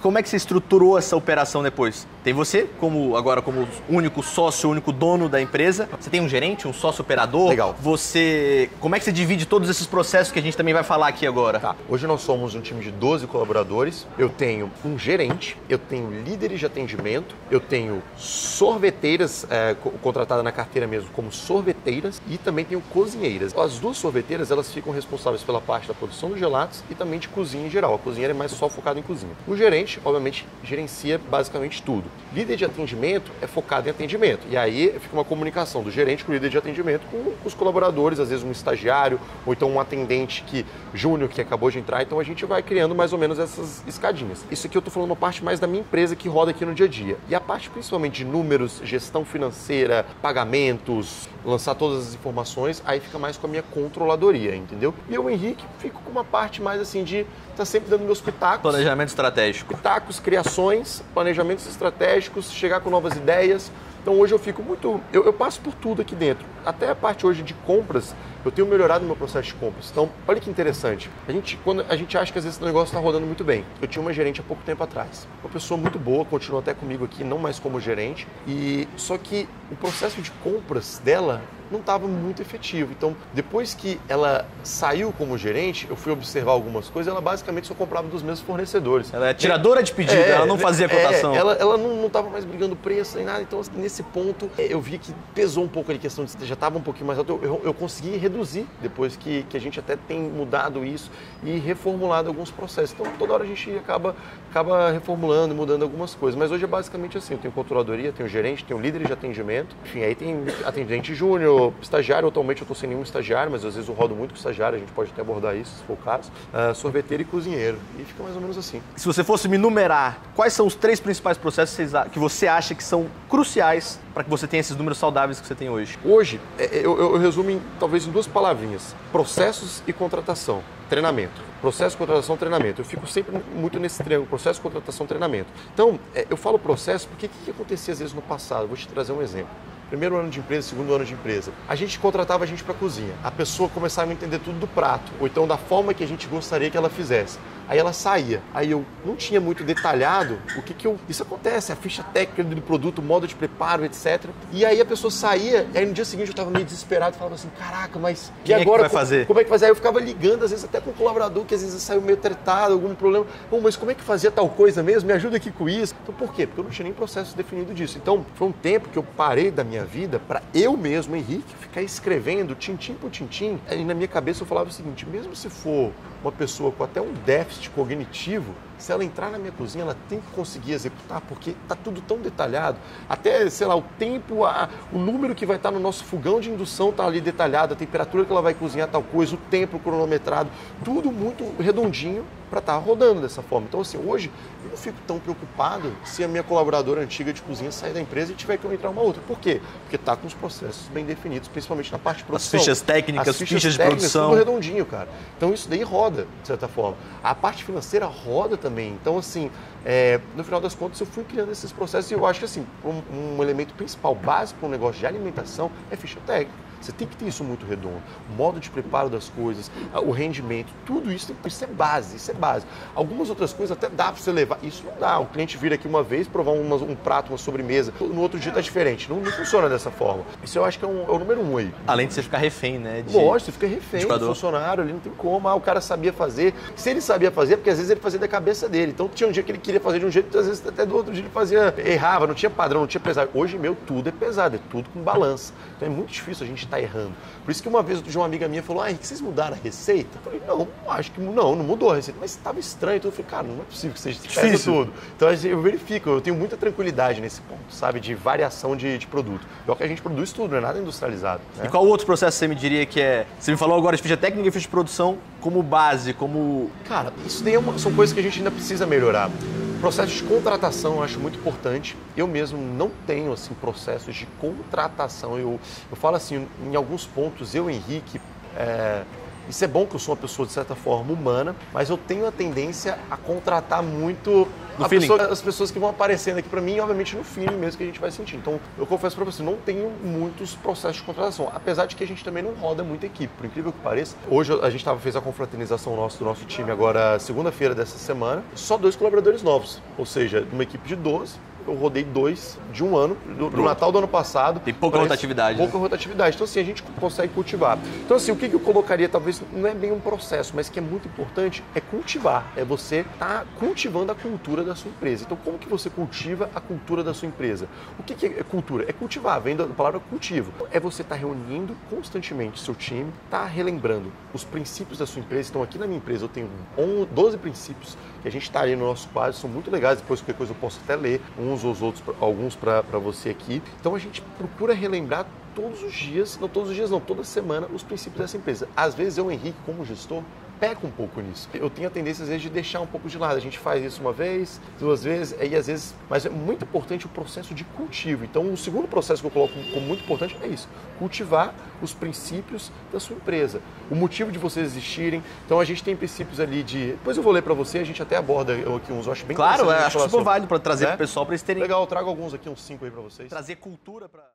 como é que você estruturou essa operação depois? Tem você, agora como único sócio, único dono da empresa. Você tem um gerente, um sócio operador? Legal. Como é que você divide todos esses processos que a gente também vai falar aqui agora? Tá. Hoje nós somos um time de 12 colaboradores. Eu tenho um gerente, eu tenho líderes de atendimento, eu tenho sorveteiras contratadas na carteira mesmo como sorveteiras e também tenho cozinheiras. As duas sorveteiras, elas ficam responsáveis pela parte da produção dos gelatos e também de cozinha em geral. A cozinheira é mais só focada em cozinha. O gerente, obviamente, gerencia basicamente tudo. Líder de atendimento é focado em atendimento. E aí fica uma comunicação do gerente com o líder de atendimento com os colaboradores, às vezes um estagiário ou então um atendente júnior que acabou de entrar. Então a gente vai criando mais ou menos essas escadinhas. Isso aqui eu estou falando uma parte mais da minha empresa que roda aqui no dia a dia. E a parte principalmente de números, gestão financeira, pagamentos, lançar todas as informações, aí fica mais com a minha controladoria, entendeu? E eu, Henrique, fico com uma parte mais assim de estar sempre dando meus pitacos. Planejamento estratégico. Pitacos, criações, planejamentos estratégicos, chegar com novas ideias. Então hoje eu fico muito... Eu passo por tudo aqui dentro. Até a parte hoje de compras, eu tenho melhorado o meu processo de compras. Então, olha que interessante. Quando a gente acha que às vezes o negócio está rodando muito bem. Eu tinha uma gerente há pouco tempo atrás. Uma pessoa muito boa, continua até comigo aqui, não mais como gerente. Só que o processo de compras dela não estava muito efetivo. Então, depois que ela saiu como gerente, eu fui observar algumas coisas, ela basicamente só comprava dos mesmos fornecedores. Ela é tiradora de pedido, ela não fazia cotação. Ela não estava mais brigando preço nem nada. Então, nesse ponto, eu vi que pesou um pouco a questão de já estava um pouquinho mais alto. Eu consegui reduzir depois que a gente até tem mudado isso e reformulado alguns processos. Então, toda hora a gente acaba reformulando e mudando algumas coisas. Mas hoje é basicamente assim, eu tenho controladoria, tenho gerente, tenho líder de atendimento, enfim, aí tem atendente júnior, estagiário. Atualmente eu estou sem nenhum estagiário, mas às vezes eu rodo muito com estagiário, a gente pode até abordar isso, se for o caso. Sorveteiro e cozinheiro. E fica mais ou menos assim. Se você fosse me numerar, quais são os 3 principais processos que você acha que são cruciais para que você tenha esses números saudáveis que você tem hoje? Hoje, eu resumo talvez em 2 palavrinhas. Processos e contratação. Treinamento. Processo, contratação, treinamento. Eu fico sempre muito nesse triângulo, processo, contratação, treinamento. Então, eu falo processo porque o que acontecia às vezes no passado? Vou te trazer um exemplo. Primeiro ano de empresa, segundo ano de empresa. A gente contratava a gente para cozinha. A pessoa começava a entender tudo do prato, ou então da forma que a gente gostaria que ela fizesse. Aí ela saía. Aí eu não tinha muito detalhado Isso acontece, a ficha técnica do produto, o modo de preparo, etc. E aí a pessoa saía, e aí no dia seguinte eu estava meio desesperado e falava assim, caraca, mas e agora? Como é que vai fazer? Como é que fazer? Aí eu ficava ligando, às vezes até com o colaborador, que às vezes saiu meio tretado, algum problema. Pô, mas como é que fazia tal coisa mesmo? Me ajuda aqui com isso. Então por quê? Porque eu não tinha nem processo definido disso. Então foi um tempo que eu parei da minha vida para eu mesmo, Henrique, ficar escrevendo tintim por tintim. Aí na minha cabeça eu falava o seguinte, mesmo se for uma pessoa com até um déficit cognitivo, se ela entrar na minha cozinha, ela tem que conseguir executar, porque está tudo tão detalhado. Até, sei lá, o tempo, o número que vai estar no nosso fogão de indução está ali detalhado, a temperatura que ela vai cozinhar tal coisa, o tempo cronometrado, tudo muito redondinho para estar rodando dessa forma. Então, assim, hoje eu não fico tão preocupado se a minha colaboradora antiga de cozinha sair da empresa e tiver que eu entrar uma outra. Por quê? Porque está com os processos bem definidos, principalmente na parte de produção. As fichas técnicas, fichas de produção. Tudo redondinho, cara. Então, isso daí roda, de certa forma. A parte financeira roda também. Então, assim, no final das contas, eu fui criando esses processos e eu acho que, assim, um elemento principal, básico para um negócio de alimentação é ficha técnica. Você tem que ter isso muito redondo. O modo de preparo das coisas, o rendimento, tudo isso, isso é base, isso é base. Algumas outras coisas até dá para você levar. Isso não dá. O cliente vir aqui uma vez, provar um prato, uma sobremesa, no outro dia está diferente. Não funciona dessa forma. Isso eu acho que é o número 1 aí. Além de você ficar refém, né? Lógico, você fica refém do funcionário ali, não tem como. O cara sabia fazer. Se ele sabia fazer, porque às vezes ele fazia da cabeça dele. Então tinha um dia que ele queria fazer de um jeito, às vezes até do outro dia ele errava, não tinha padrão, não tinha pesado. Hoje, tudo é pesado, é tudo com balança. Então é muito difícil a gente estar errando. Por isso que uma vez uma amiga minha falou, Henrique, vocês mudaram a receita? Eu falei, não, acho que não mudou a receita. Mas estava estranho. Então eu falei, cara, não é possível que vocês peçam tudo. Então eu verifico, eu tenho muita tranquilidade nesse ponto, sabe, de variação de produto. É o que a gente produz tudo, não é nada industrializado. Né? E qual outro processo você me diria que é... Você me falou agora de ficha técnica e ficha de produção como base, como... Cara, isso daí são coisas que a gente ainda precisa melhorar. Processo de contratação eu acho muito importante. Eu mesmo não tenho assim, processos de contratação. Eu falo assim, em alguns pontos, eu, Henrique, Isso é bom que eu sou uma pessoa, de certa forma, humana, mas eu tenho a tendência a contratar muito as pessoas que vão aparecendo aqui para mim, e obviamente no feeling mesmo que a gente vai sentir. Então, eu confesso para você, não tenho muitos processos de contratação, apesar de que a gente também não roda muita equipe, por incrível que pareça. Hoje a gente fez a confraternização do nosso time agora, segunda-feira dessa semana, só 2 colaboradores novos, ou seja, de uma equipe de 12, eu rodei 2 de um ano, do Natal do ano passado. Tem pouca rotatividade. Pouca rotatividade. Então, assim, a gente consegue cultivar. Então, assim, o que eu colocaria, talvez, não é bem um processo, mas que é muito importante, é cultivar. É você estar cultivando a cultura da sua empresa. Então, como que você cultiva a cultura da sua empresa? O que é cultura? É cultivar, vem da palavra cultivo. É você estar reunindo constantemente seu time, estar relembrando os princípios da sua empresa. Então, aqui na minha empresa eu tenho 12 princípios que a gente está aí no nosso quadro, são muito legais. Depois, qualquer coisa eu posso até ler alguns para você aqui. Então a gente procura relembrar todos os dias, toda semana, os princípios dessa empresa. Às vezes eu, Henrique, como gestor, peco um pouco nisso. Eu tenho a tendência, às vezes, de deixar um pouco de lado. A gente faz isso uma vez, 2 vezes, e às vezes... Mas é muito importante o processo de cultivo. Então, o segundo processo que eu coloco como muito importante é isso. Cultivar os princípios da sua empresa. O motivo de vocês existirem. Então, a gente tem princípios ali de... Depois eu vou ler para você, a gente até aborda aqui uns, eu acho bem claro, acho super válido para trazer para o pessoal, para eles terem... Legal, eu trago alguns aqui, uns 5 aí para vocês. Trazer cultura para...